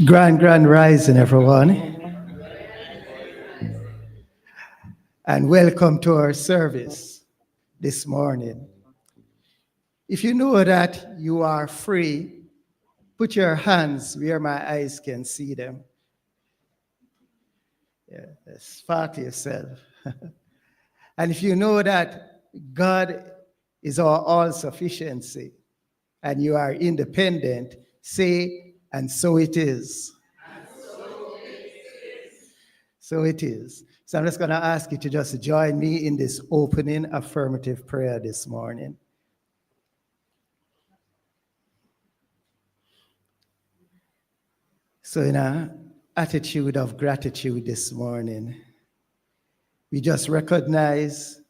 Grand rising, everyone. And welcome to our service this morning. If you know that you are free, put your hands where my eyes can see them. Yeah, spark yourself. And if you know that God is our all-sufficiency and you are independent, say, and so it is. So it is. So I'm just going to ask you to just join me in this opening affirmative prayer this morning. So in an attitude of gratitude this morning, we just recognize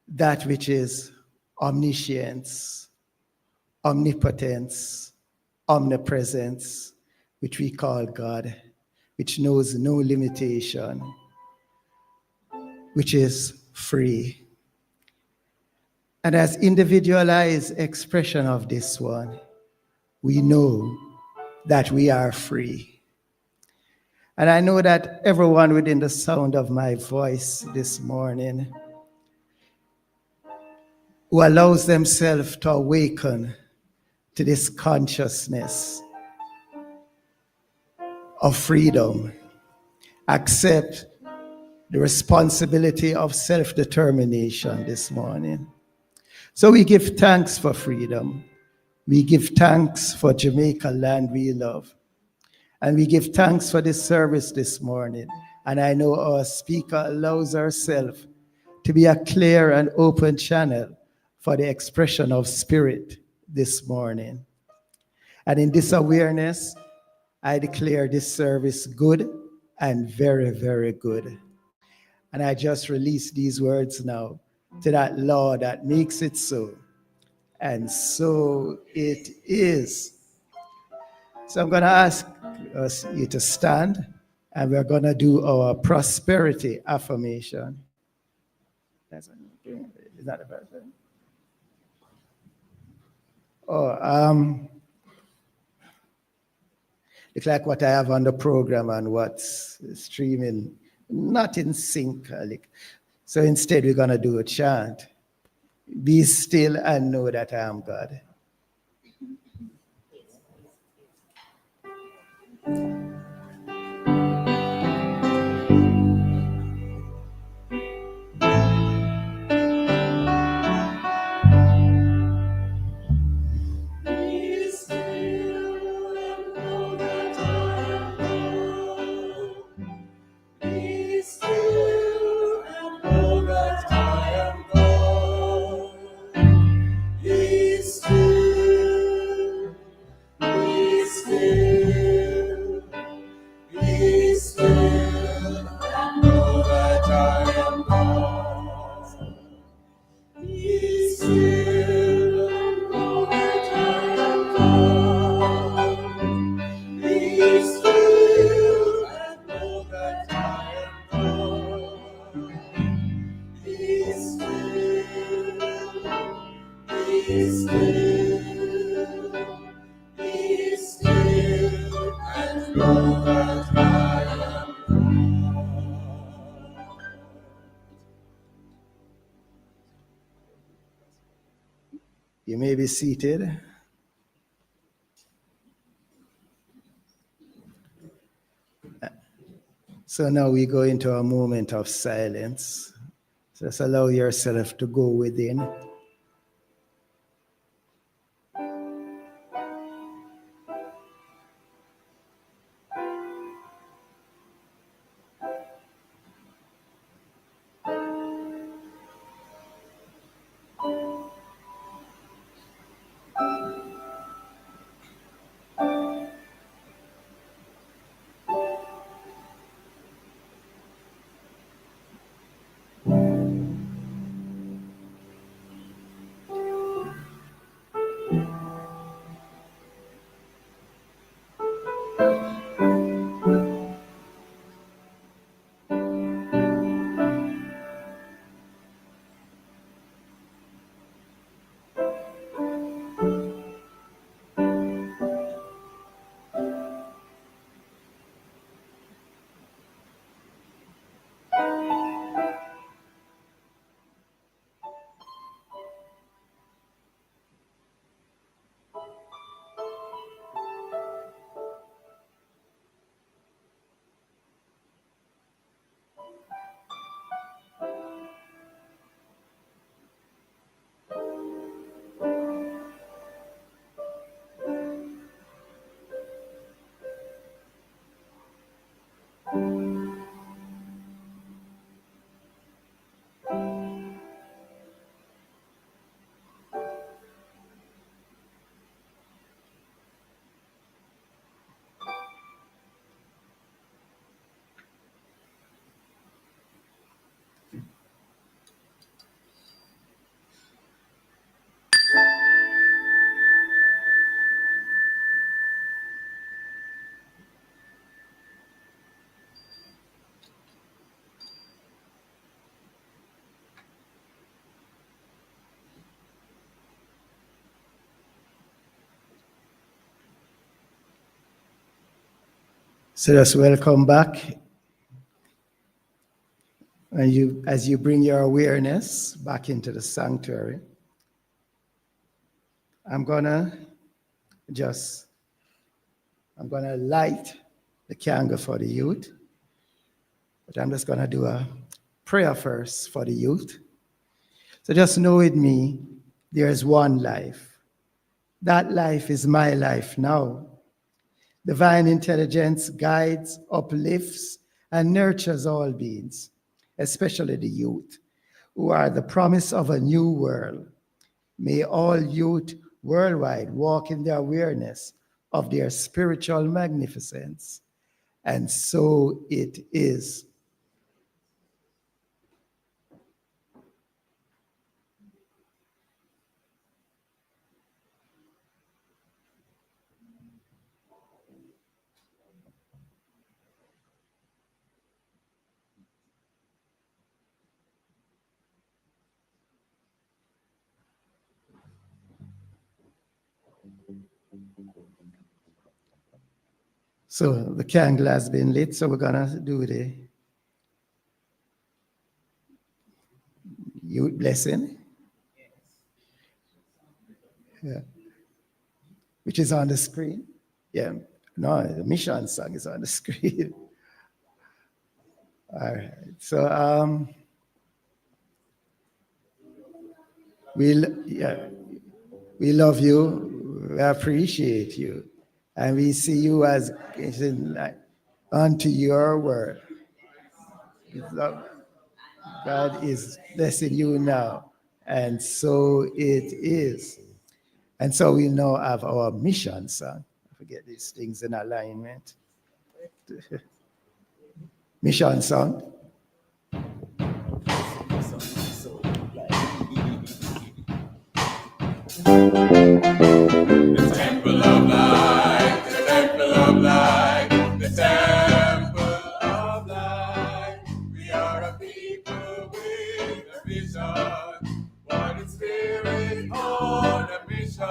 that which is omniscience, omnipotence, omnipresence, which we call God, which knows no limitation, which is free. And as individualized expression of this one, we know that we are free. And I know that everyone within the sound of my voice this morning who allows themselves to awaken to this consciousness of freedom, accept the responsibility of self-determination this morning. So we give thanks for freedom. We give thanks for Jamaica land we love. And we give thanks for this service this morning. And I know our speaker allows herself to be a clear and open channel for the expression of spirit this morning. And in this awareness, I declare this service good and very, very good. And I just release these words now to that law that makes it so. And so it is. So I'm going to ask you to stand, and we're going to do our prosperity affirmation. Is that the person? It's like what I have on the program and what's streaming, not in sync. So instead, we're going to do a chant. Be still and know that I am God. You may be seated. So now we go into a moment of silence. Just allow yourself to go within. So just welcome back. And as you bring your awareness back into the sanctuary, I'm gonna light the candle for the youth, but I'm just gonna do a prayer first for the youth. So just know with me, there is one life. That life is my life now. Divine intelligence guides, uplifts, and nurtures all beings, especially the youth, who are the promise of a new world. May all youth worldwide walk in the awareness of their spiritual magnificence. And so it is. So the candle has been lit, so we're gonna do the youth blessing. Yeah. Which is on the screen. Yeah. No, the mission song is on the screen. All right. So we love you. We appreciate you, and we see you as like unto your word. God is blessing you now, and so it is. And so we now have our mission song. I forget these things in alignment. Mission song. The temple of light, the temple of light, the temple of light. We are a people with a vision, one in spirit on a mission.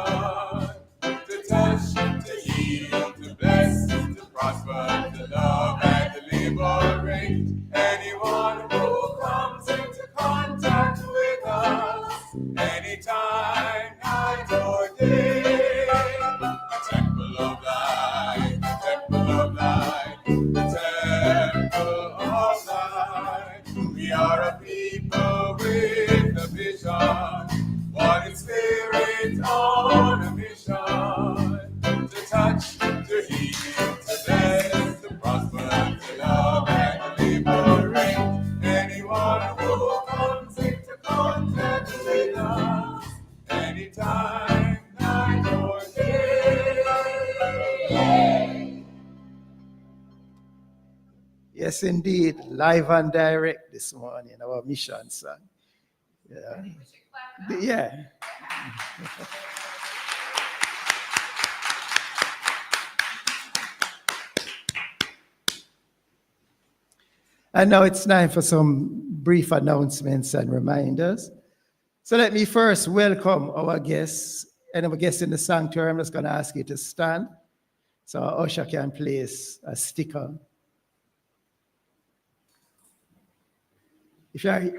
To touch, to heal, to bless, to prosper, to love and to liberate anyone who comes into contact with us, anytime, night or day. A temple of light, a temple of light, a temple of light. We are a people comes with us anytime, night or day. Yes, indeed, live and direct this morning, our mission song. Yeah. Yeah. And now it's time for some brief announcements and reminders. So let me first welcome our guests. And our guests in the sanctuary, I'm just going to ask you to stand so our usher can place a sticker. If you're,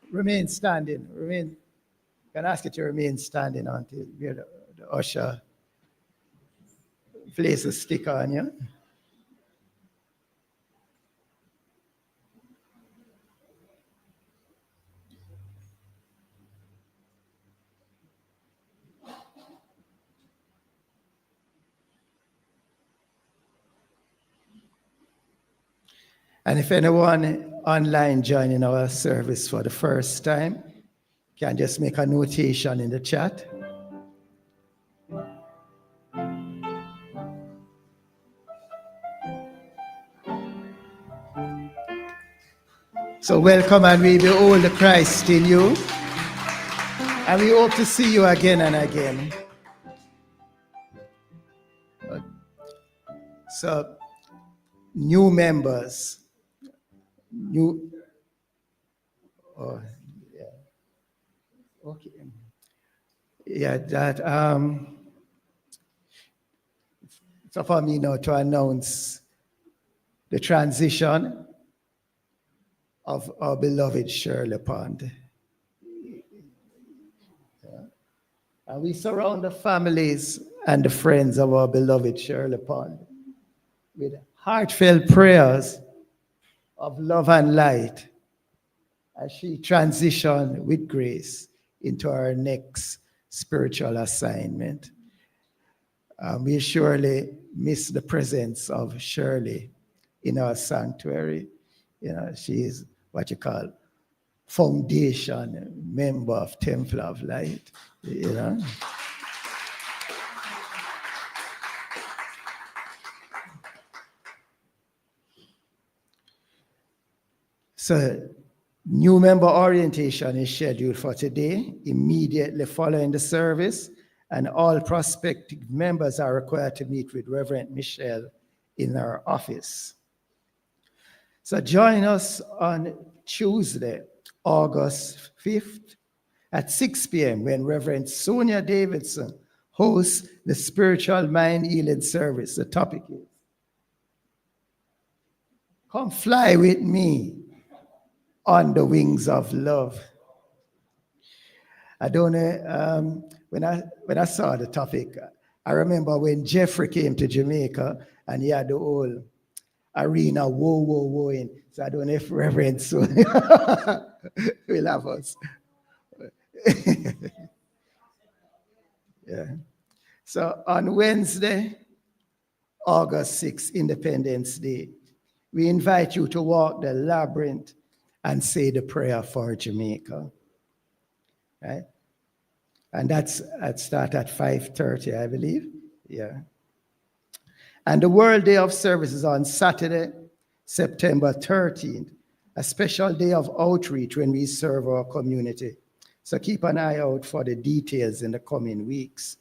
remain standing. Can ask you to remain standing until the usher place a sticker on you. And if anyone online joining our service for the first time, can just make a notation in the chat. So welcome, and we behold the Christ in you. And we hope to see you again and again. So, new members. Okay. Yeah, that, so for me now to announce the transition of our beloved Shirley Pond. And we surround the families and the friends of our beloved Shirley Pond with heartfelt prayers of love and light as she transitions with grace into our next spiritual assignment. We surely miss the presence of Shirley in our sanctuary. You know, she is what you call foundation member of Temple of Light, you know. So, new member orientation is scheduled for today, immediately following the service, and all prospective members are required to meet with Reverend Michele in our office. So join us on Tuesday, August 5th at 6 p.m. when Reverend Sonia Davidson hosts the Spiritual Mind Healing Service. The topic is, "Come fly with me on the wings of love." I don't know, when I saw the topic, I remember when Jeffrey came to Jamaica and he had the whole arena, whoa, whoa, whoa, in. So I don't know if Reverend Sonia will have us. Yeah. So on Wednesday, August 6th, Independence Day, we invite you to walk the labyrinth and say the prayer for Jamaica. Right? And that's at start at 5:30, I believe. Yeah. And the World Day of Service is on Saturday, September 13th, a special day of outreach when we serve our community. So keep an eye out for the details in the coming weeks.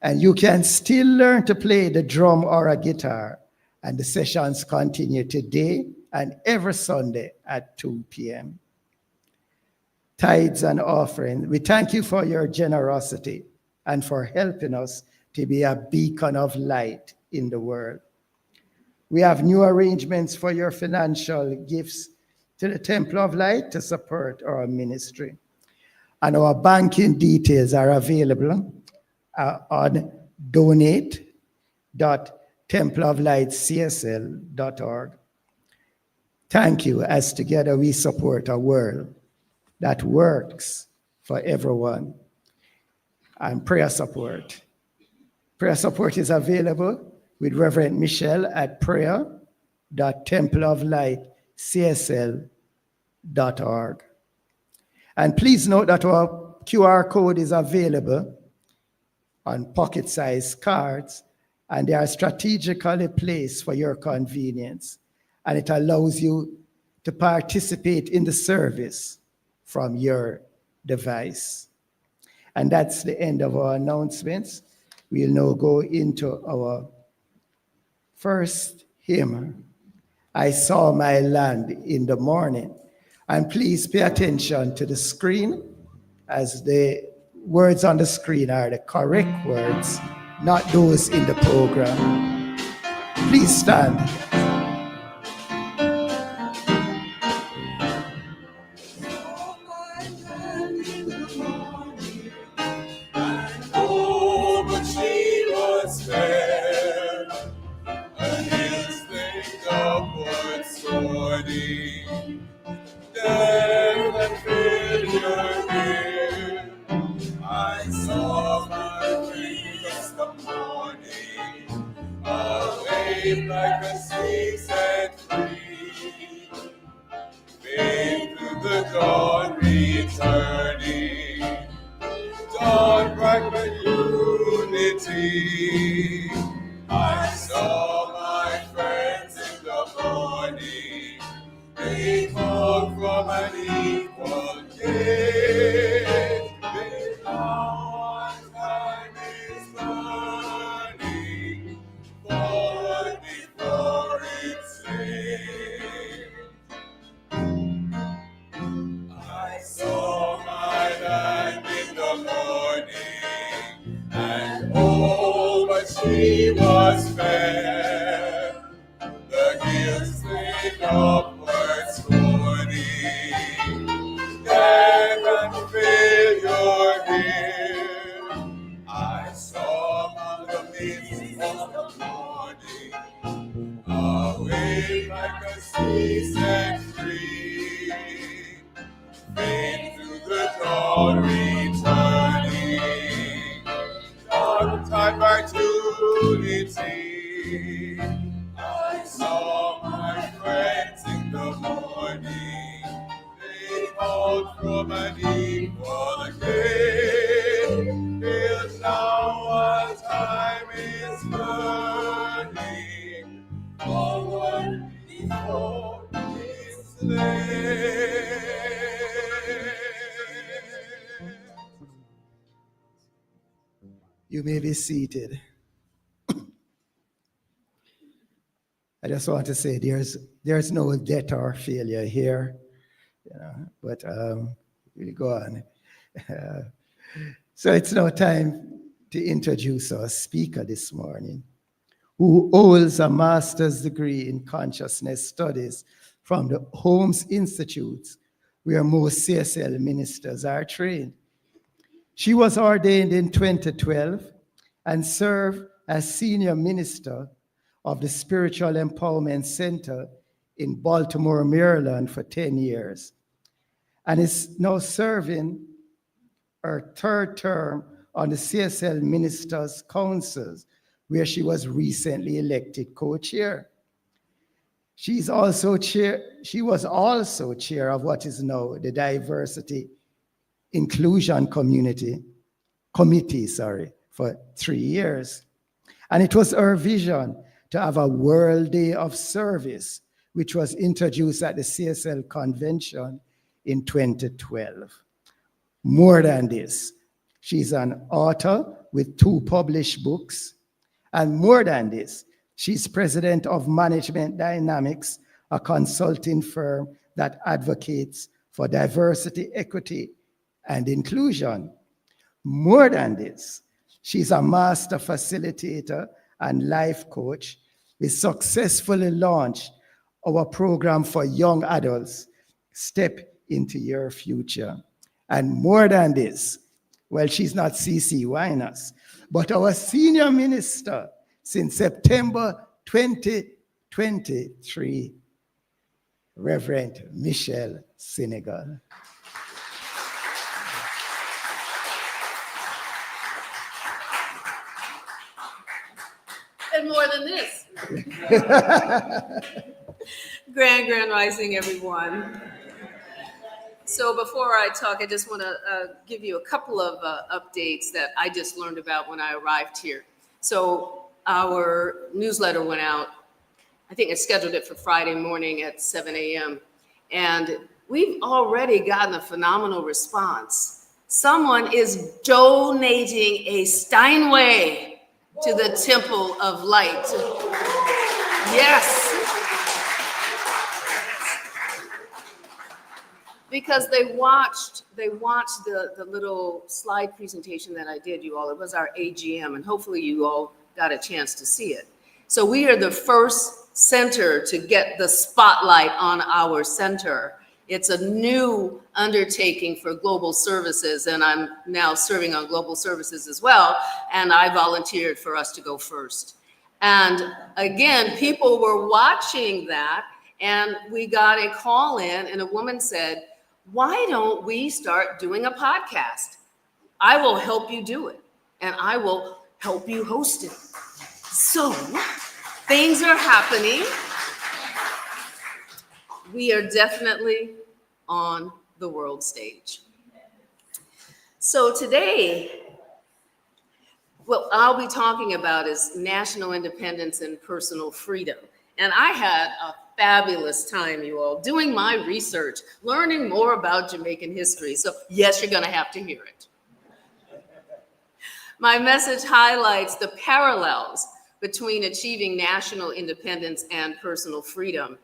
And you can still learn to play the drum or a guitar, and the sessions continue today and every Sunday at 2 p.m. Tithes and offerings, we thank you for your generosity and for helping us to be a beacon of light in the world. We have new arrangements for your financial gifts to the Temple of Light to support our ministry. And our banking details are available on donate.templeoflightcsl.org. Thank you, as together we support a world that works for everyone. and prayer support. Prayer support is available with Reverend Michele at prayer.templeoflightcsl.org. And please note that our QR code is available on pocket-sized cards, and they are strategically placed for your convenience. And it allows you to participate in the service from your device. And that's the end of our announcements. We'll now go into our first hymn, I Saw My Land in the Morning. And please pay attention to the screen, as the words on the screen are the correct words, not those in the program. Please stand. Oh, but she was fair, an instinct upward soaring, death and failure here. I saw my dreams the morning, away like a sea set free, fade through the dawn returning, dawn bright with unity. I saw my friends in the morning, they come from an equal gate. They now our time is burning, forward before it's late. I saw my land in the morning, and oh, but she was fair. The hills fade upward scorning, death and failure here. I saw the mist of the morning, away like a sea set free, fade through the dawn returning, dark time back to unity. I saw my friends in the morning, they called from an equal gate. Till now our time is burning, forward before it's late. You may be seated. I just want to say there's no death or failure here, but we'll go on. So it's now time to introduce our speaker this morning, who holds a master's degree in consciousness studies from the Holmes Institute, where most CSL ministers are trained. She was ordained in 2012 and served as senior minister of the Spiritual Empowerment Center in Baltimore, Maryland for 10 years, and is now serving her third term on the CSL Ministers' Councils, where she was recently elected co-chair. She was also chair of what is now the Diversity Inclusion Committee, for 3 years. And it was her vision to have a World Day of Service, which was introduced at the CSL convention in 2012. More than this, she's an author with 2 published books. And more than this, she's president of Management Dynamics, a consulting firm that advocates for diversity, equity, and inclusion. More than this, she's a master facilitator and life coach. We successfully launched our program for young adults, Step into Your Future. And more than this, well, she's not CC Winers, but our senior minister since September 2023, Reverend Michele Synegal. said more than this. Grand rising, everyone. So before I talk, I just want to give you a couple of updates that I just learned about when I arrived here. So our newsletter went out. I think I scheduled it for Friday morning at 7 a.m. And we've already gotten a phenomenal response. Someone is donating a Steinway to the Temple of Light. Yes. Because they watched the little slide presentation that I did, you all. It was our AGM, and hopefully you all got a chance to see it. So we are the first center to get the spotlight on our center. It's a new undertaking for global services, and I'm now serving on global services as well, and I volunteered for us to go first. And again, people were watching that, and we got a call in, and a woman said, "Why don't we start doing a podcast? I will help you do it, and I will help you host it." So things are happening. We are definitely on the world stage. So today, what I'll be talking about is national independence and personal freedom. And I had a fabulous time, you all, doing my research, learning more about Jamaican history. So yes, you're going to have to hear it. My message highlights the parallels between achieving national independence and personal freedom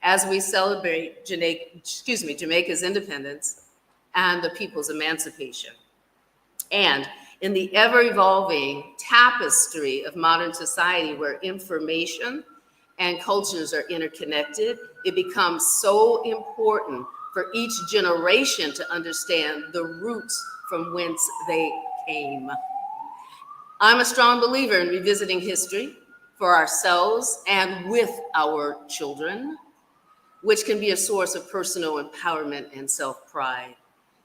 as we celebrate Jamaica's independence and the people's emancipation. And in the ever-evolving tapestry of modern society where information and cultures are interconnected, it becomes so important for each generation to understand the roots from whence they came. I'm a strong believer in revisiting history for ourselves and with our children, which can be a source of personal empowerment and self-pride.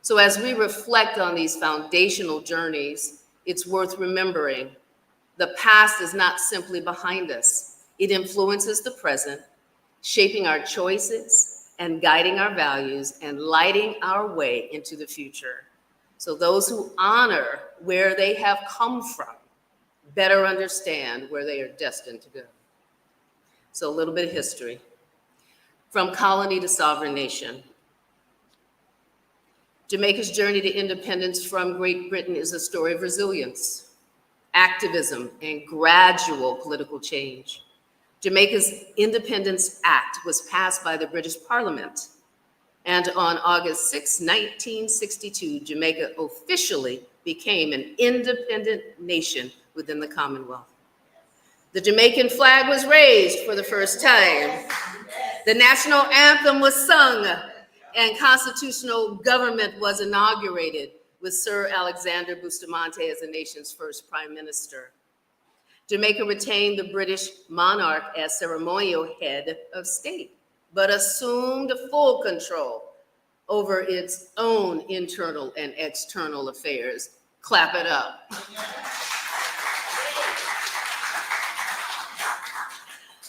So as we reflect on these foundational journeys, it's worth remembering the past is not simply behind us. It influences the present, shaping our choices and guiding our values and lighting our way into the future. So those who honor where they have come from better understand where they are destined to go. So a little bit of history. From colony to sovereign nation. Jamaica's journey to independence from Great Britain is a story of resilience, activism, and gradual political change. Jamaica's Independence Act was passed by the British Parliament, and on August 6, 1962, Jamaica officially became an independent nation within the Commonwealth. The Jamaican flag was raised for the first time. The national anthem was sung, and constitutional government was inaugurated with Sir Alexander Bustamante as the nation's first prime minister. Jamaica retained the British monarch as ceremonial head of state, but assumed full control over its own internal and external affairs. Clap it up.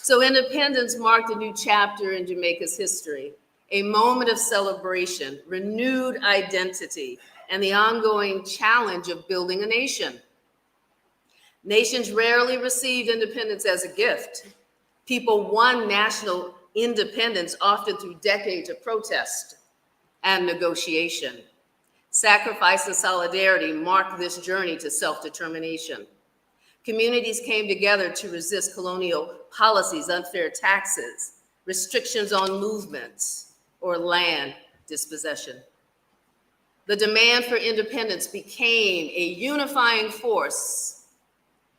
So independence marked a new chapter in Jamaica's history, a moment of celebration, renewed identity, and the ongoing challenge of building a nation. Nations rarely received independence as a gift. People won national independence often through decades of protest and negotiation. Sacrifice and solidarity marked this journey to self-determination. Communities came together to resist colonial policies, unfair taxes, restrictions on movements, or land dispossession. The demand for independence became a unifying force,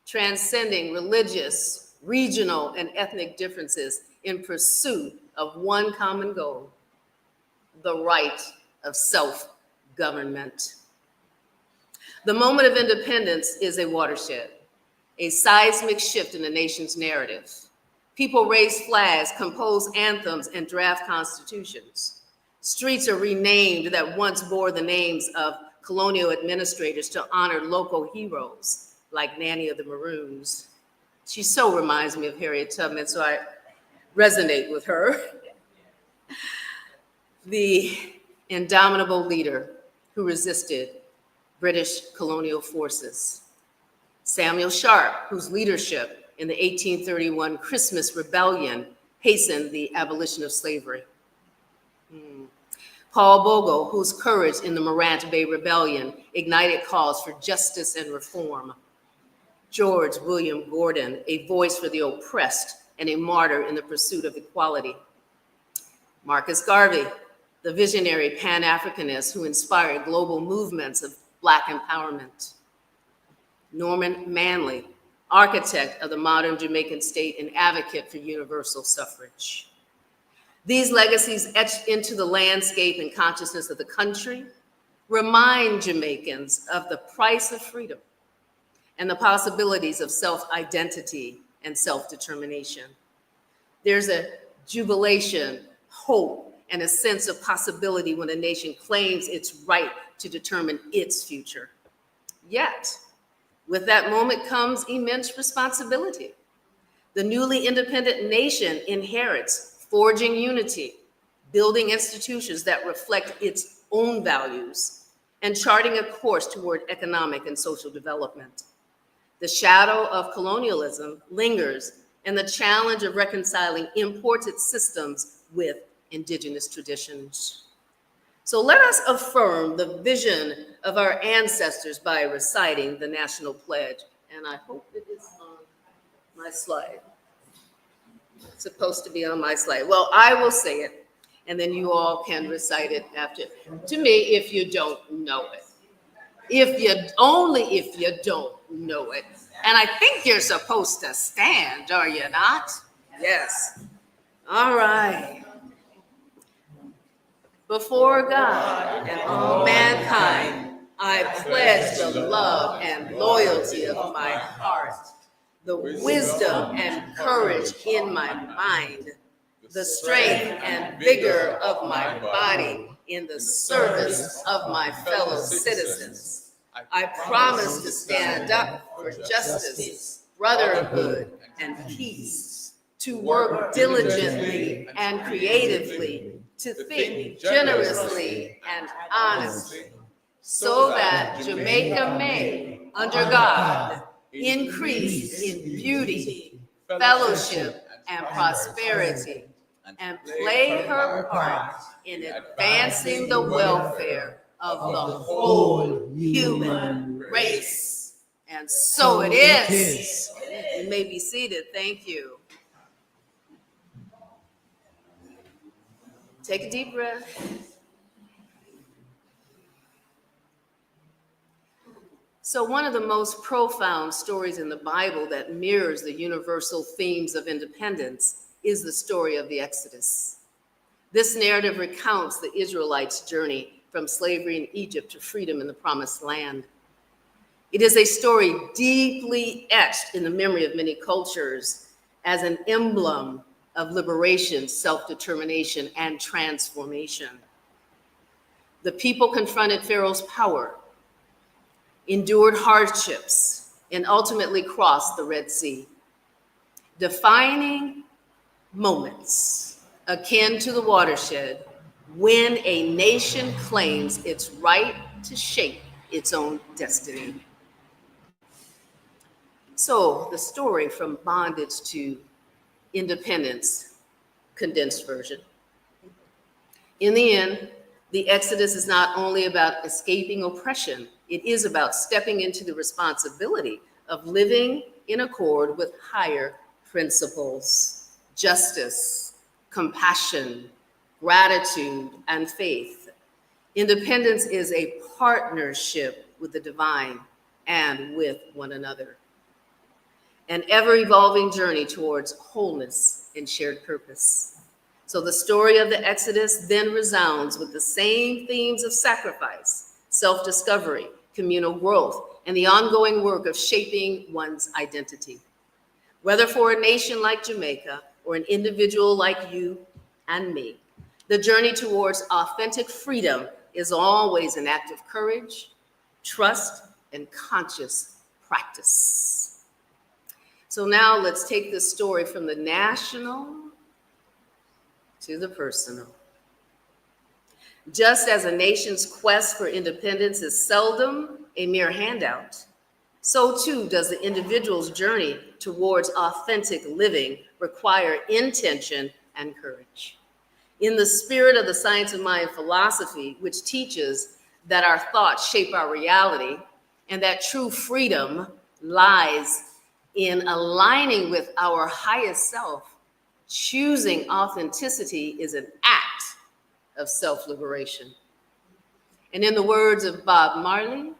transcending religious, regional, and ethnic differences in pursuit of one common goal: the right of self-government. The moment of independence is a watershed, a seismic shift in the nation's narrative. People raise flags, compose anthems, and draft constitutions. Streets are renamed that once bore the names of colonial administrators to honor local heroes like Nanny of the Maroons. She so reminds me of Harriet Tubman, so I resonate with her. The indomitable leader who resisted British colonial forces. Samuel Sharp, whose leadership in the 1831 Christmas Rebellion hastened the abolition of slavery. Paul Bogle, whose courage in the Morant Bay Rebellion ignited calls for justice and reform. George William Gordon, a voice for the oppressed and a martyr in the pursuit of equality. Marcus Garvey, the visionary Pan-Africanist who inspired global movements of Black empowerment. Norman Manley, architect of the modern Jamaican state and advocate for universal suffrage. These legacies etched into the landscape and consciousness of the country remind Jamaicans of the price of freedom and the possibilities of self-identity and self-determination. There's a jubilation, hope, and a sense of possibility when a nation claims its right to determine its future. Yet, with that moment comes immense responsibility. The newly independent nation inherits forging unity, building institutions that reflect its own values, and charting a course toward economic and social development. The shadow of colonialism lingers, and the challenge of reconciling imported systems with indigenous traditions. So let us affirm the vision of our ancestors by reciting the national pledge. And I hope it is on my slide. It's supposed to be on my slide. Well, I will say it, and then you all can recite it after. To me, if you don't know it. If you don't know it. And I think you're supposed to stand, are you not? Yes. All right. Before God and all mankind, I pledge the love and loyalty of my heart, the wisdom and courage in my mind, the strength and vigor of my body in the service of my fellow citizens. I promise to stand up for justice, brotherhood, and peace, to work diligently and creatively, to think generously and honestly, so that Jamaica may, under God, increase in beauty, fellowship, and prosperity, and play her part in advancing the welfare of the whole human race. And so it is. You may be seated. Thank you. Take a deep breath. So one of the most profound stories in the Bible that mirrors the universal themes of independence is the story of the Exodus. This narrative recounts the Israelites' journey from slavery in Egypt to freedom in the Promised Land. It is a story deeply etched in the memory of many cultures as an emblem of liberation, self-determination, and transformation. The people confronted Pharaoh's power, endured hardships, and ultimately crossed the Red Sea. Defining moments akin to the watershed when a nation claims its right to shape its own destiny. So the story from bondage to independence, condensed version. In the end, the Exodus is not only about escaping oppression, it is about stepping into the responsibility of living in accord with higher principles, justice, compassion, gratitude, and faith. Independence is a partnership with the divine and with one another. An ever-evolving journey towards wholeness and shared purpose. So the story of the Exodus then resounds with the same themes of sacrifice, self-discovery, communal growth, and the ongoing work of shaping one's identity. Whether for a nation like Jamaica or an individual like you and me, the journey towards authentic freedom is always an act of courage, trust, and conscious practice. So now let's take this story from the national to the personal. Just as a nation's quest for independence is seldom a mere handout, so too does the individual's journey towards authentic living require intention and courage. In the spirit of the science of mind philosophy, which teaches that our thoughts shape our reality and that true freedom lies in aligning with our highest self, choosing authenticity is an act of self-liberation. And in the words of Bob Marley,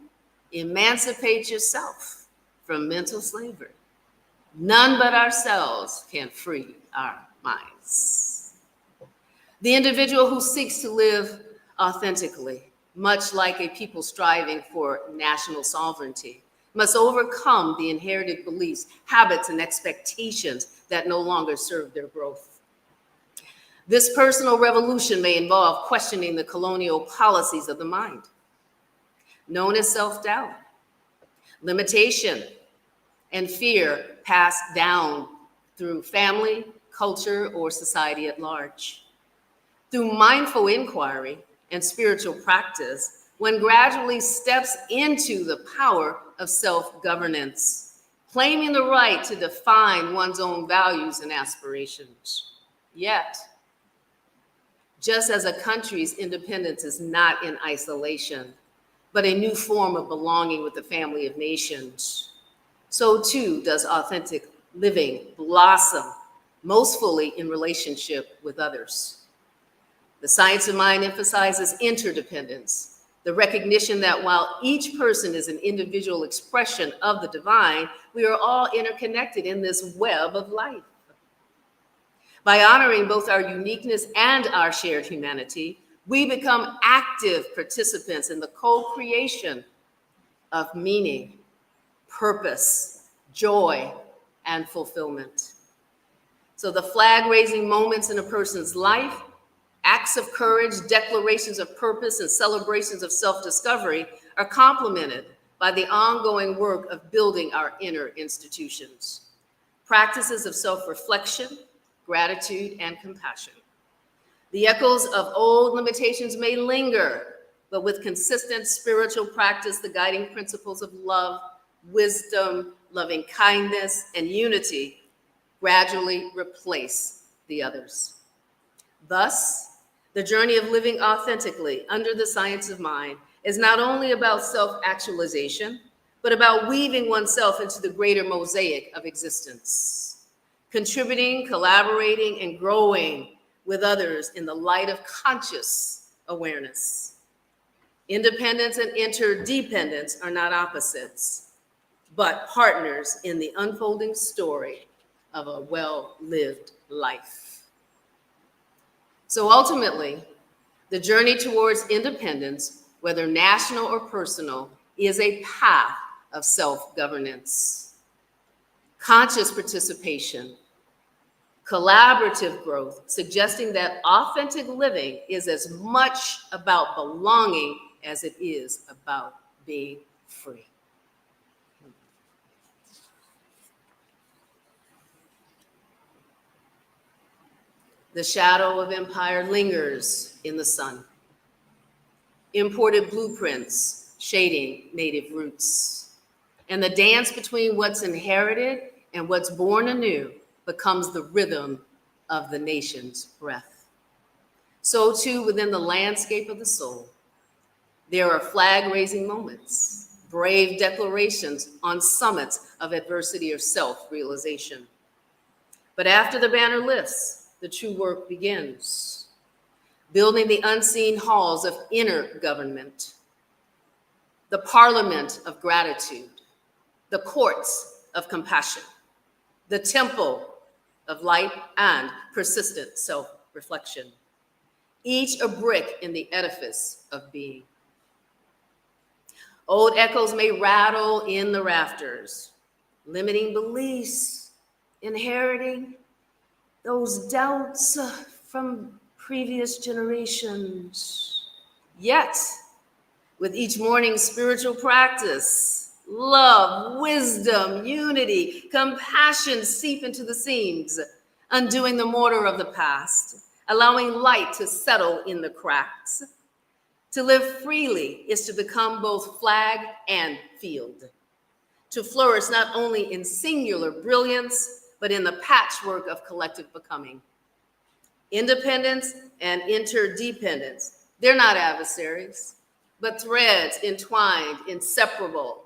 emancipate yourself from mental slavery. None but ourselves can free our minds. The individual who seeks to live authentically, much like a people striving for national sovereignty, must overcome the inherited beliefs, habits, and expectations that no longer serve their growth. This personal revolution may involve questioning the colonial policies of the mind, known as self-doubt, limitation, and fear passed down through family, culture, or society at large. Through mindful inquiry and spiritual practice, one gradually steps into the power of self-governance, claiming the right to define one's own values and aspirations. Yet, just as a country's independence is not in isolation, but a new form of belonging with the family of nations, so too does authentic living blossom most fully in relationship with others. The science of mind emphasizes interdependence, the recognition that while each person is an individual expression of the divine, we are all interconnected in this web of life. By honoring both our uniqueness and our shared humanity, we become active participants in the co-creation of meaning, purpose, joy, and fulfillment. So the flag-raising moments in a person's life, acts of courage, declarations of purpose, and celebrations of self-discovery are complemented by the ongoing work of building our inner institutions. Practices of self-reflection, gratitude, and compassion. The echoes of old limitations may linger, but with consistent spiritual practice, the guiding principles of love, wisdom, loving kindness, and unity gradually replace the others. Thus, the journey of living authentically under the science of mind is not only about self-actualization, but about weaving oneself into the greater mosaic of existence, contributing, collaborating, and growing with others in the light of conscious awareness. Independence and interdependence are not opposites, but partners in the unfolding story of a well-lived life. So ultimately, the journey towards independence, whether national or personal, is a path of self-governance, conscious participation, collaborative growth, suggesting that authentic living is as much about belonging as it is about being free. The shadow of empire lingers in the sun. Imported blueprints shading native roots. And the dance between what's inherited and what's born anew becomes the rhythm of the nation's breath. So too, within the landscape of the soul, there are flag-raising moments, brave declarations on summits of adversity or self-realization. But after the banner lifts, the true work begins, building the unseen halls of inner government, the parliament of gratitude, the courts of compassion, the temple of light and persistent self-reflection, each a brick in the edifice of being. Old echoes may rattle in the rafters, limiting beliefs, inheriting those doubts from previous generations. Yet, with each morning's spiritual practice, love, wisdom, unity, compassion seep into the seams, undoing the mortar of the past, allowing light to settle in the cracks. To live freely is to become both flag and field, to flourish not only in singular brilliance, but in the patchwork of collective becoming. Independence and interdependence, they're not adversaries, but threads entwined, inseparable,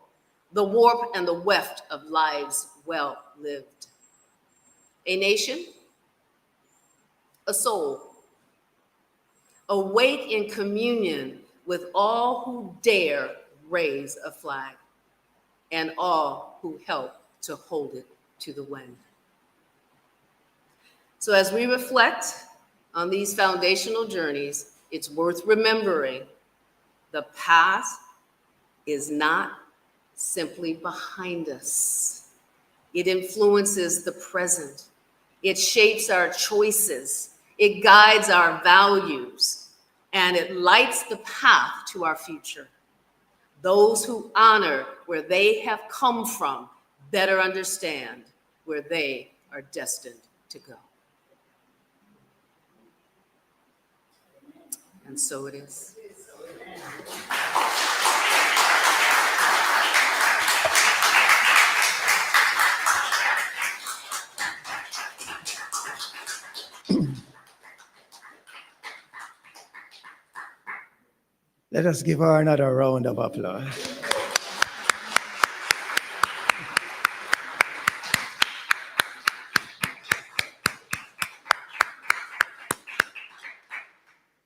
the warp and the weft of lives well lived. A nation, a soul, awake in communion with all who dare raise a flag and all who help to hold it to the wind. So as we reflect on these foundational journeys, it's worth remembering the past is not simply behind us. It influences the present. It shapes our choices. It guides our values, and it lights the path to our future. Those who honor where they have come from better understand where they are destined to go. And so it is. Let us give her another round of applause.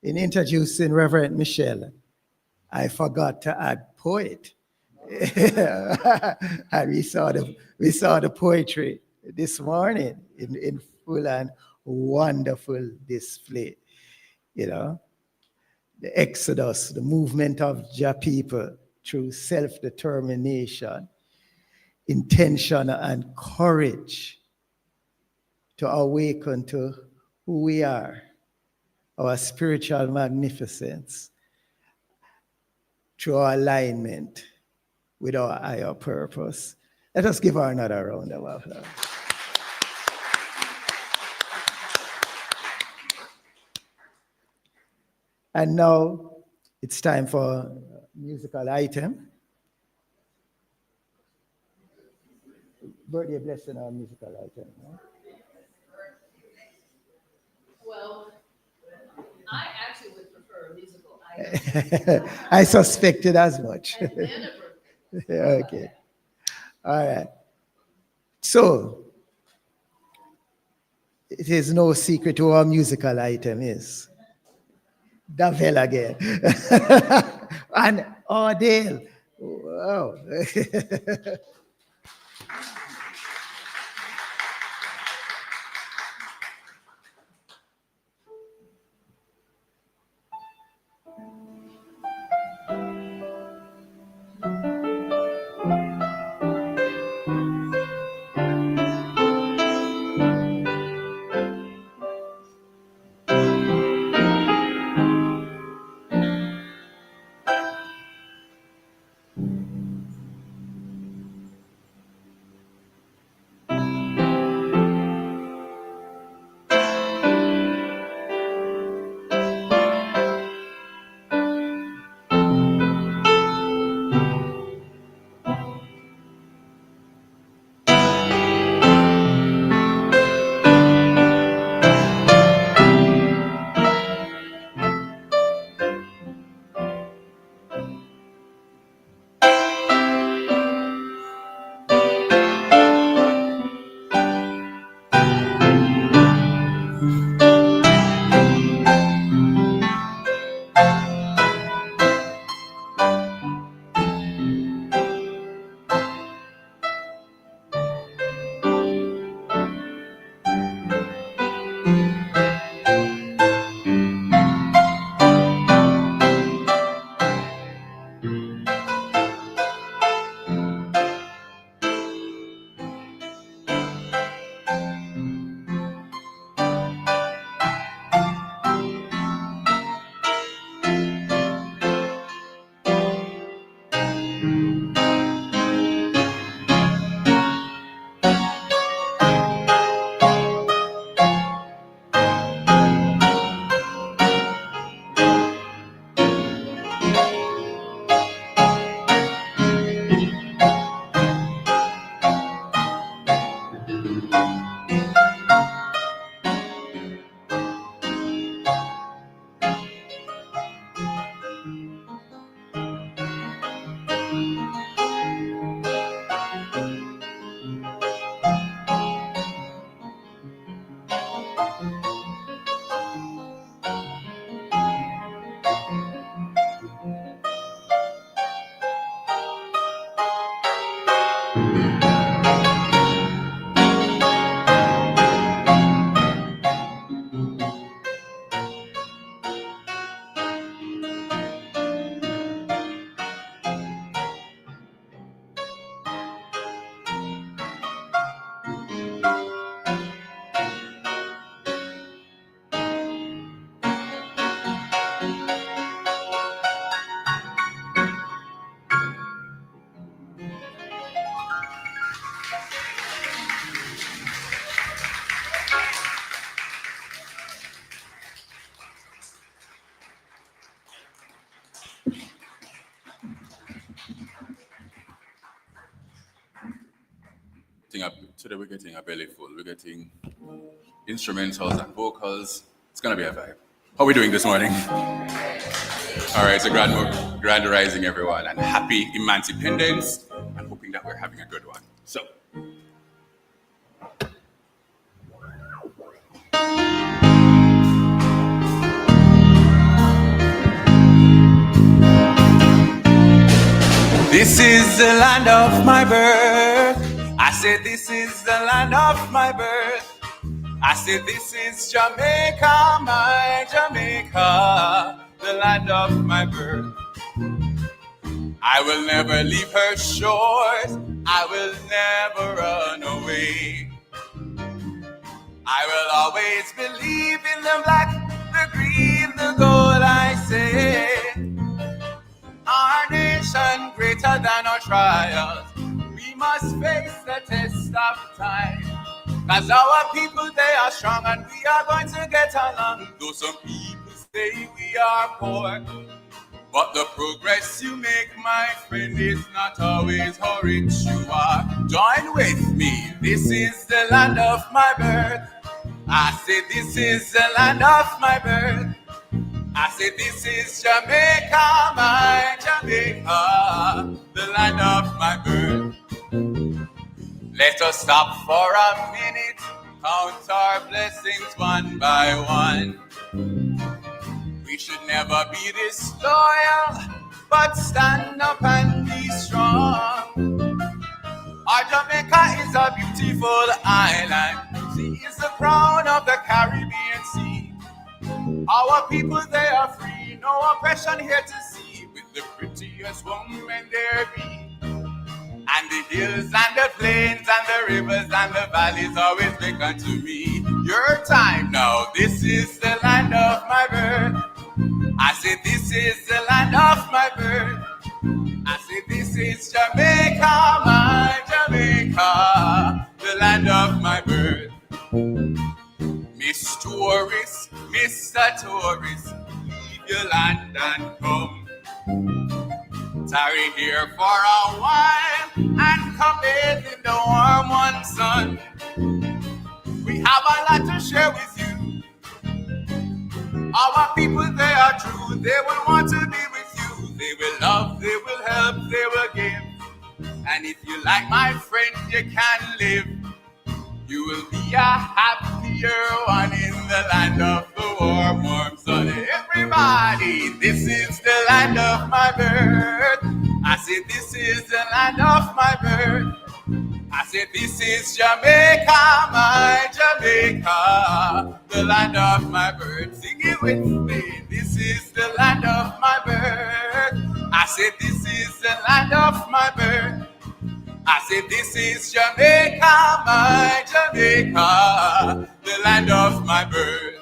In introducing Reverend Michele, I forgot to add poet. And we saw the poetry this morning in full and wonderful display. You know, the exodus, the movement of Jah people through self-determination, intention, and courage to awaken to who we are, our spiritual magnificence, through our alignment with our higher purpose. Let us give her another round of applause. And now it's time for a musical item. Birthday blessing or musical item. No? Well, I actually would prefer a musical item. I suspected as much. And then a birthday. Okay. All right. So, it is no secret who our musical item is. Davel again. And Ordale. Wow. Today we're getting a belly full. We're getting instrumentals and vocals. It's gonna be a vibe. How are we doing this morning? All right, so grand rising, everyone, and happy Emancipendence. I'm hoping that we're having a good one. So. This is the land of my birth. I said this is the land of my birth. I said this is Jamaica, my Jamaica, the land of my birth. I will never leave her shores. I will never run away. I will always believe in the black, the green, the gold, I say. Our nation greater than our trials. We must face the test of time. Cause our people, they are strong and we are going to get along. Though some people say we are poor, but the progress you make, my friend, is not always how rich you are. Join with me, this is the land of my birth. I say this is the land of my birth. I say this is Jamaica, my Jamaica, the land of my birth. Let us stop for a minute, count our blessings one by one. We should never be disloyal, but stand up and be strong. Our Jamaica is a beautiful island. She is the crown of the Caribbean Sea. Our people, they are free, no oppression here to see. With the prettiest woman there be. And the hills and the plains and the rivers and the valleys always beckon to me. Your time now, this is the land of my birth. I say this is the land of my birth. I say this is Jamaica, my Jamaica, the land of my birth. Miss Tourist, Mr. Tourist, leave your land and come. Tarry here for a while and come bathe in the warm one sun. We have a lot to share with you. Our people, they are true. They will want to be with you. They will love, they will help, they will give. And if you like my friend, you can live. You will be a happier one in the land of the warm, warm sun. Everybody, this is the land of my birth. I said this is the land of my birth. I said this is Jamaica, my Jamaica, the land of my birth. Sing it with me. This is the land of my birth. I said this is the land of my birth. I said this is Jamaica, my Jamaica, the land of my birth.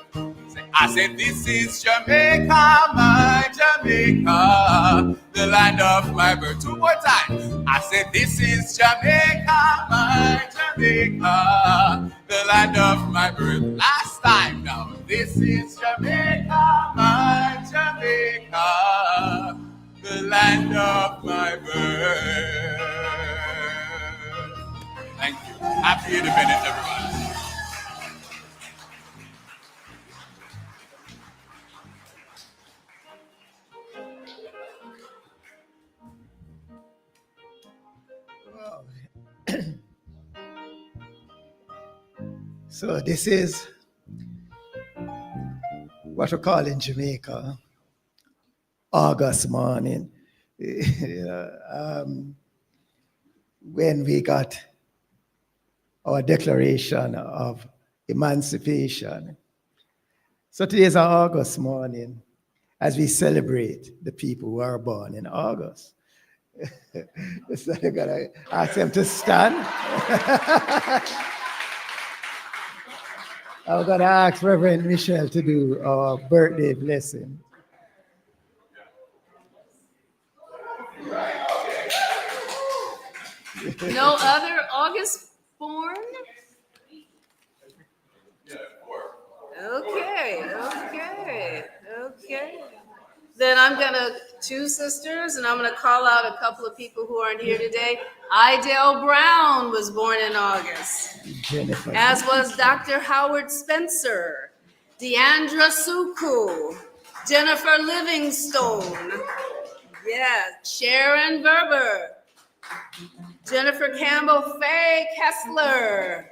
I said this is Jamaica, my Jamaica, the land of my birth. Two more times. I said this is Jamaica, my Jamaica, the land of my birth. Last time now. This is Jamaica, my Jamaica, the land of my birth. Thank you. Happy Independence, everybody. So this is what we call in Jamaica August morning. When we got our Declaration of Emancipation. So today is our August morning as we celebrate the people who are born in August. So I'm going to ask them to stand. I'm going to ask Reverend Michele to do our birthday blessing. No other August born? Okay. Then I'm gonna, two sisters, and I'm gonna call out a couple of people who aren't here today. Idell Brown was born in August, Jennifer. as was Dr. Howard Spencer, Deandra Suku, Jennifer Livingstone, yes, Sharon Berber, Jennifer Campbell, Faye Kessler,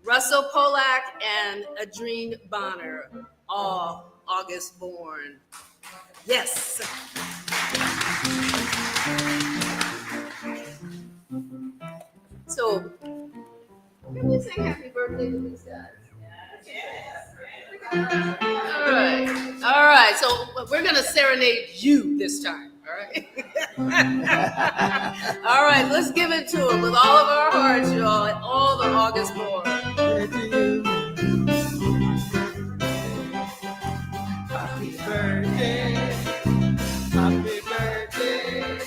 Russell Polak, and Adrene Bonner, all August born. Yes. So, can you sing happy birthday to these guys? All right. So we're gonna serenade you this time. All right. All right. Let's give it to them with all of our hearts, y'all, and all the August born. Happy birthday. Happy birthday.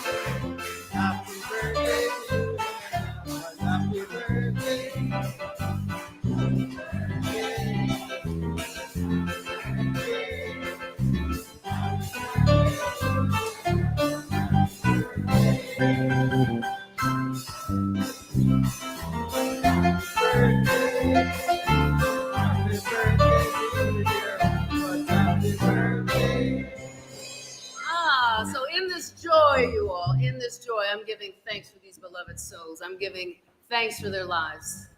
Happy birthday to you. Happy birthday. So in this joy, you all, in this joy, I'm giving thanks for these beloved souls. I'm giving thanks for their lives.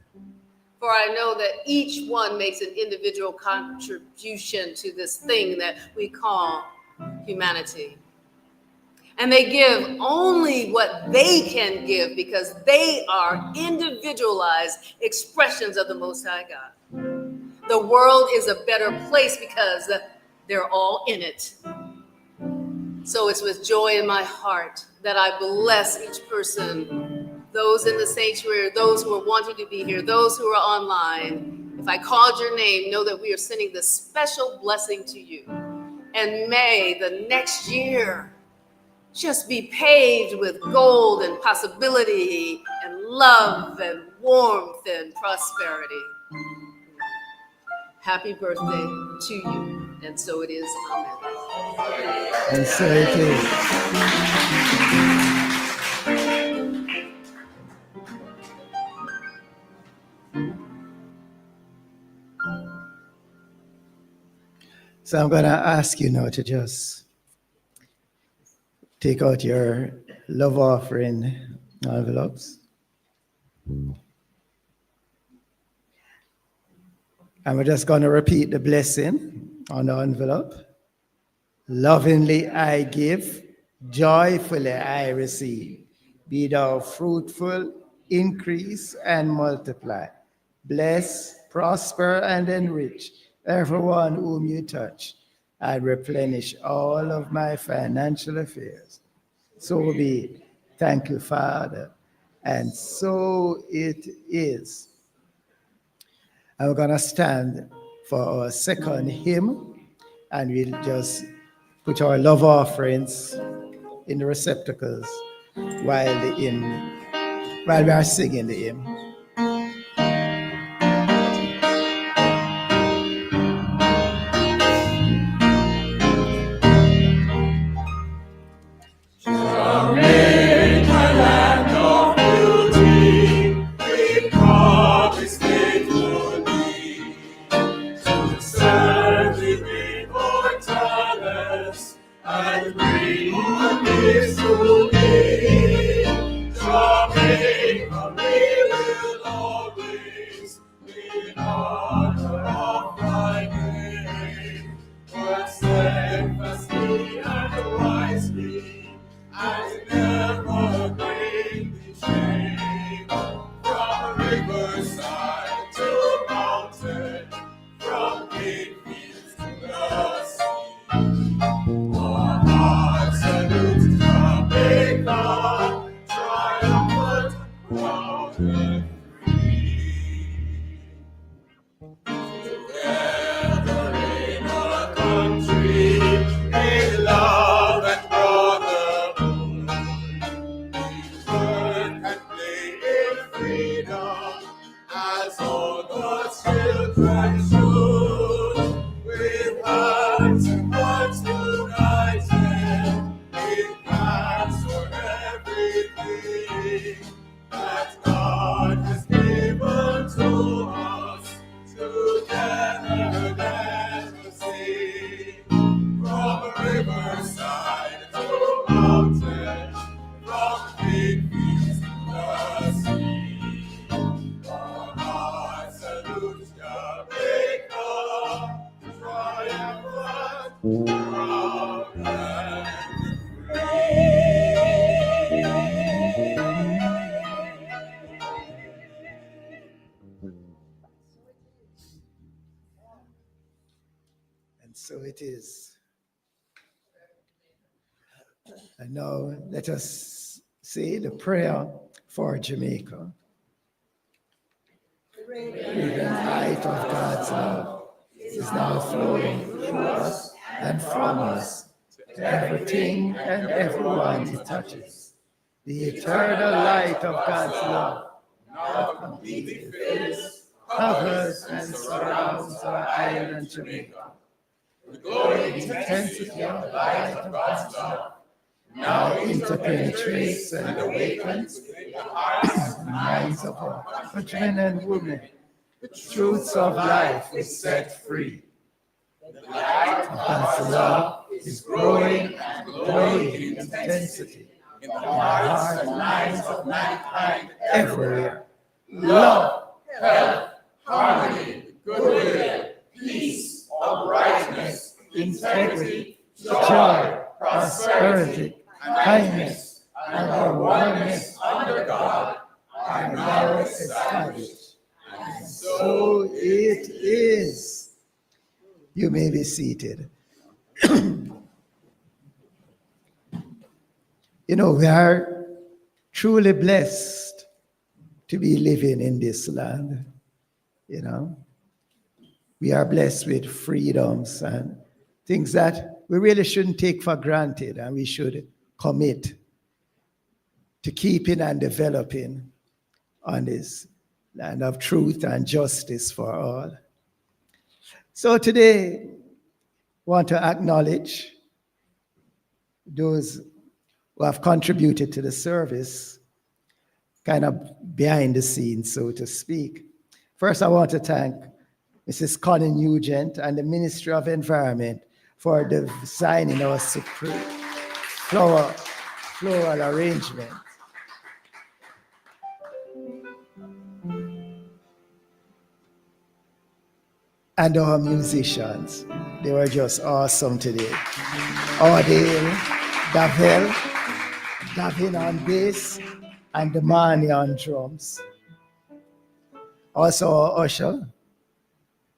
For I know that each one makes an individual contribution to this thing that we call humanity. And they give only what they can give because they are individualized expressions of the Most High God. The world is a better place because they're all in it. So it's with joy in my heart that I bless each person, those in the sanctuary, those who are wanting to be here, those who are online. If I called your name, know that we are sending this special blessing to you. And may the next year just be paved with gold and possibility and love and warmth and prosperity. Happy birthday to you. And so it is. Amen. And so it is. So I'm going to ask you now to just take out your love offering envelopes. And we're just going to repeat the blessing on the envelope. Lovingly I give, joyfully I receive. Be thou fruitful, increase and multiply. Bless, prosper and enrich everyone whom you touch. I replenish all of my financial affairs. So be it. Thank you, Father. And so it is. And we're going to stand for our second hymn, and we'll just put our love offerings in the receptacles while we are singing the hymn. Jamaica, land of beauty, we riverside to mountain, from green fields to the sea. Our hearts salute Jamaica, triumphant, proud and free. Together in our country, in love and brotherhood, we work and play in freedom, as all God's children should, with hearts and hearts united, with thanks for everything that God has given to us. Together let us sing, from riverside to mountain, from big fields to the sea. Our hearts salute Jamaica, triumphant, proud and And so it is. And now let us say the prayer for Jamaica. The light of God's love is now flowing through us and from us to everything and everyone it touches. The eternal light of God's love now completely fills, covers, and surrounds our island Jamaica. The glowing intensity of the light of God's love now interpenetrates and awakens the hearts and minds of our countrymen and women. The truths of life is set free. The light of God's love is growing and glowing in intensity in the hearts and minds of mankind everywhere. Love, health, harmony, goodwill, peace, uprightness, integrity, joy, prosperity, kindness, and our oneness under God are now established. And so it is. You may be seated. You know, we are truly blessed to be living in this land. You know, we are blessed with freedoms and things that we really shouldn't take for granted, and we should commit to keeping and developing on this land of truth and justice for all. So today, I want to acknowledge those who have contributed to the service, kind of behind the scenes, so to speak. First, I want to thank Mrs. Connie Nugent and the Ministry of Environment for designing our superb floral arrangement. And our musicians, they were just awesome today. Ordale, Davin on bass, and Damani on drums. Also our usher,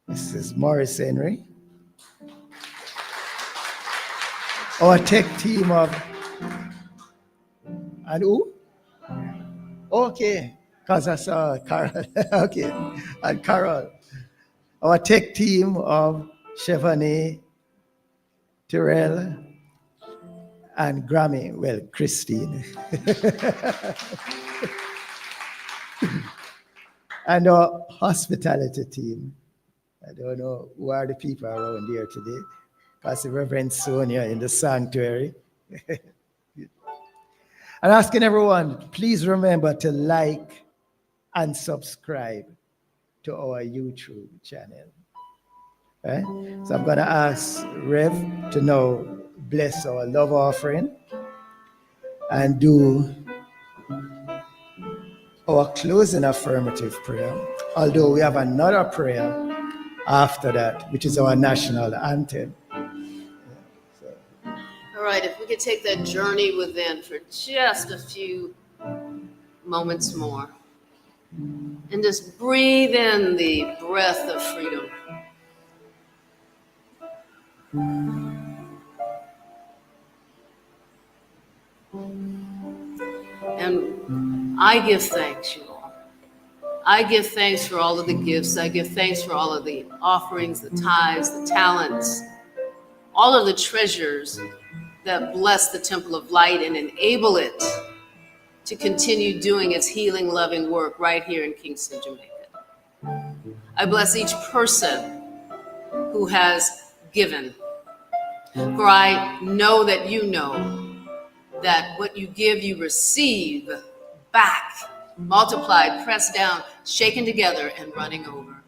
Mrs. Morris Henry. Our tech team of, and who? Okay, because I saw Carol. Okay, and Carol. Our tech team of Chevrolet, Terrell, and Grammy, well, Christine. And our hospitality team. I don't know who are the people around here today, because the Reverend Sonia in the sanctuary. I'm asking everyone, please remember to like and subscribe to our YouTube channel. Right? So I'm going to ask Rev to now bless our love offering and do our closing affirmative prayer, although we have another prayer after that, which is our national anthem. All right, if we could take that journey within for just a few moments more. And just breathe in the breath of freedom. And I give thanks, you all. I give thanks for all of the gifts. I give thanks for all of the offerings, the tithes, the talents, all of the treasures that bless the Temple of Light and enable it to continue doing its healing, loving work right here in Kingston, Jamaica. I bless each person who has given, for I know that you know that what you give, you receive back, multiplied, pressed down, shaken together, and running over.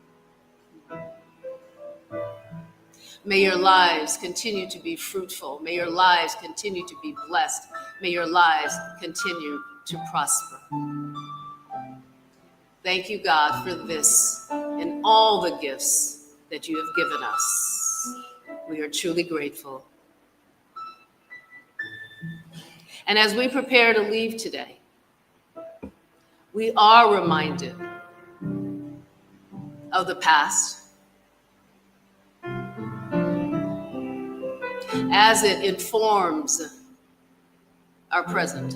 May your lives continue to be fruitful. May your lives continue to be blessed. May your lives continue to prosper. Thank you, God, for this and all the gifts that you have given us. We are truly grateful. And as we prepare to leave today, we are reminded of the past as it informs our present,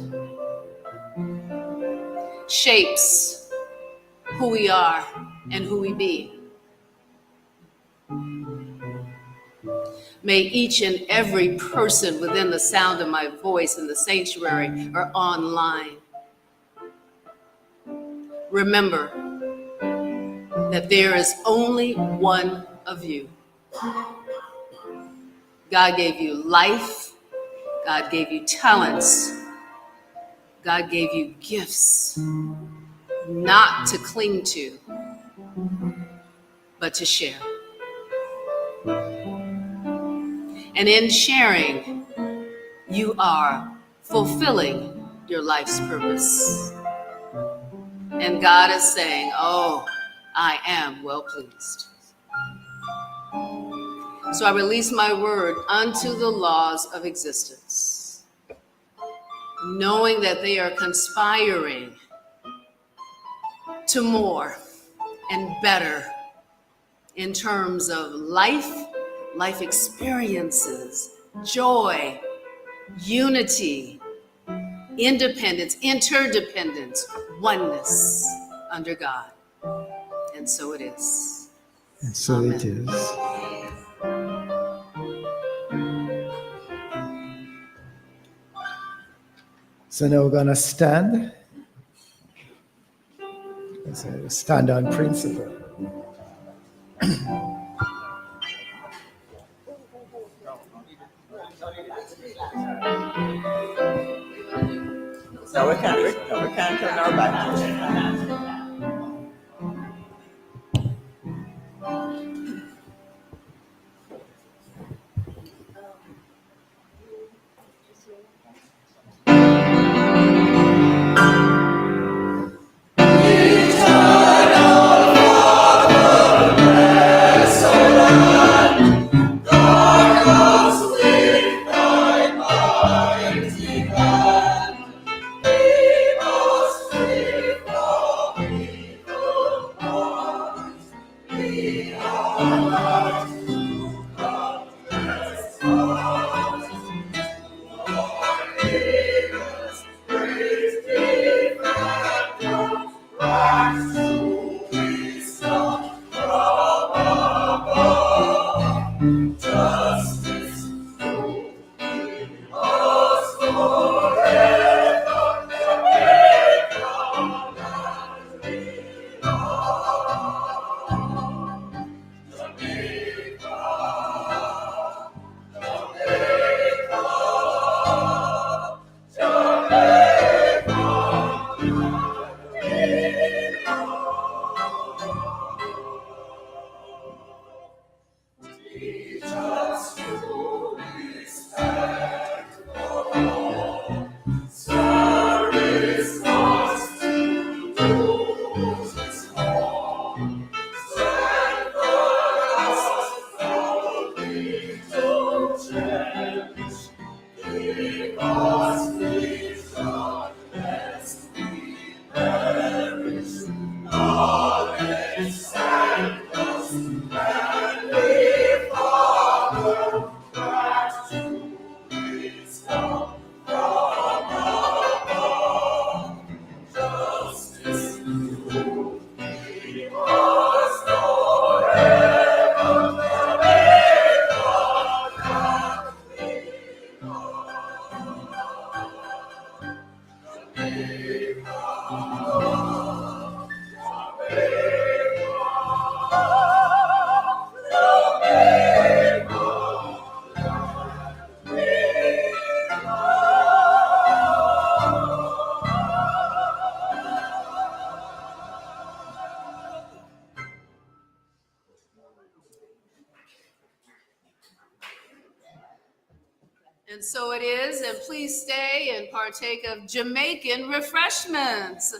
shapes who we are and who we be. May each and every person within the sound of my voice in the sanctuary or online remember that there is only one of you. God gave you life. God gave you talents. God gave you gifts, not to cling to, but to share. And in sharing, you are fulfilling your life's purpose. And God is saying, oh, I am well pleased. So I release my word unto the laws of existence, knowing that they are conspiring to more and better in terms of life experiences, joy, unity, independence, interdependence, oneness under God. And so it is. And so Amen. it is. So now we're going to stand. So stand on principle. No, we can't turn our back to it. And so it is, and please stay and partake of Jamaican refreshments.